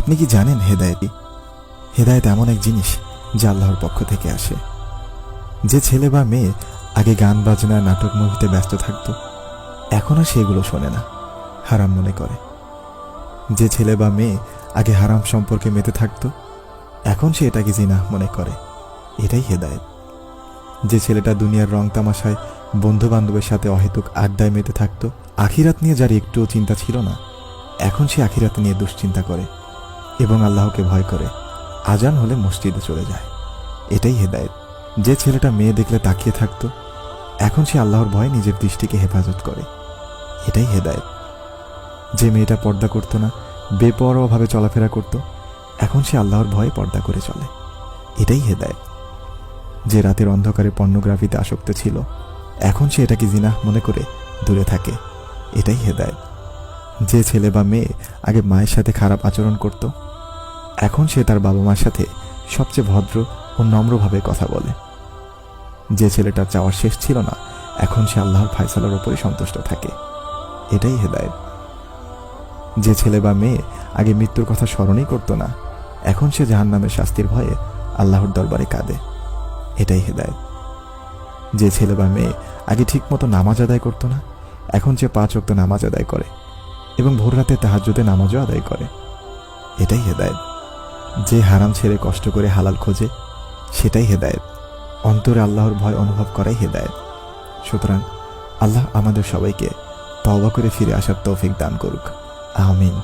আপনি কি জানেন হেদায়েত এমন এক জিনিস যা আল্লাহর পক্ষ থেকে আসে। যে ছেলে বা মেয়ে আগে গান বাজনা নাটক মুভিতে ব্যস্ত থাকত, এখন আর সেগুলো শোনে না, হারাম মনে করে। যে ছেলে বা মেয়ে আগে হারাম সম্পর্কে মেতে থাকত, এখন সে এটাকে জিনাহ মনে করে। এটাই হেদায়েত। যে ছেলেটা দুনিয়ার রং তামাশায় বন্ধু বান্ধবের সাথে অহেতুক আড্ডায় মেতে থাকত, আখিরাত নিয়ে যার একটুও চিন্তা ছিল না, এখন সে আখিরাত নিয়ে দুশ্চিন্তা করে এবং আল্লাহকে ভয় করে আজান হলে মসজিদে চলে যায়। এটাই হেদায়েত। যে ছেলেটা মেয়ে দেখলে তাকিয়ে থাকত, এখন সে আল্লাহর ভয়ে নিজের দৃষ্টিকে হেফাজত করে। এটাই হেদায়েত। যে মেয়েটা পর্দা করত না, বেপরোয়াভাবে চলাফেরা করত, এখন সে আল্লাহর ভয়ে পর্দা করে চলে। এটাই হেদায়েত। যে রাতের অন্ধকারে পর্নোগ্রাফিতে আসক্ত ছিল, এখন সে এটাকে জিনাহ মনে করে দূরে থাকে। এটাই হেদায়েত। যে ছেলে বা মেয়ে আগে মায়ের সাথে খারাপ আচরণ করত, এখন সে তার বাবা মার সাথে সবচেয়ে ভদ্র ও নম্রভাবে কথা বলে। যে ছেলেটার চাওয়ার শেষ ছিল না, এখন সে আল্লাহর ফায়সালার উপরে সন্তুষ্ট থাকে। এটাই হেদায়েত। যে ছেলে বা মেয়ে আগে মৃত্যুর কথা স্মরণই করত না, এখন সে জাহান্নামের শাস্তির ভয়ে আল্লাহর দরবারে কাঁদে। এটাই হেদায়েত। যে ছেলে বা মেয়ে আগে ঠিকমতো নামাজ আদায় করত না, এখন সে 5 ওয়াক্ত নামাজ আদায় করে এবং ভোর রাতে তাহাজ্জুদে নামাজও আদায় করে। এটাই হেদায়েত। যে হারাম ছেড়ে কষ্ট করে হালাল খোঁজে, সেটাই হেদায়েত। অন্তরে আল্লাহর ভয় অনুভব করাই হেদায়েত। সুতরাং আল্লাহ আমাদের সবাইকে তওবা করে ফিরে আসার তৌফিক দান করুক। আমিন।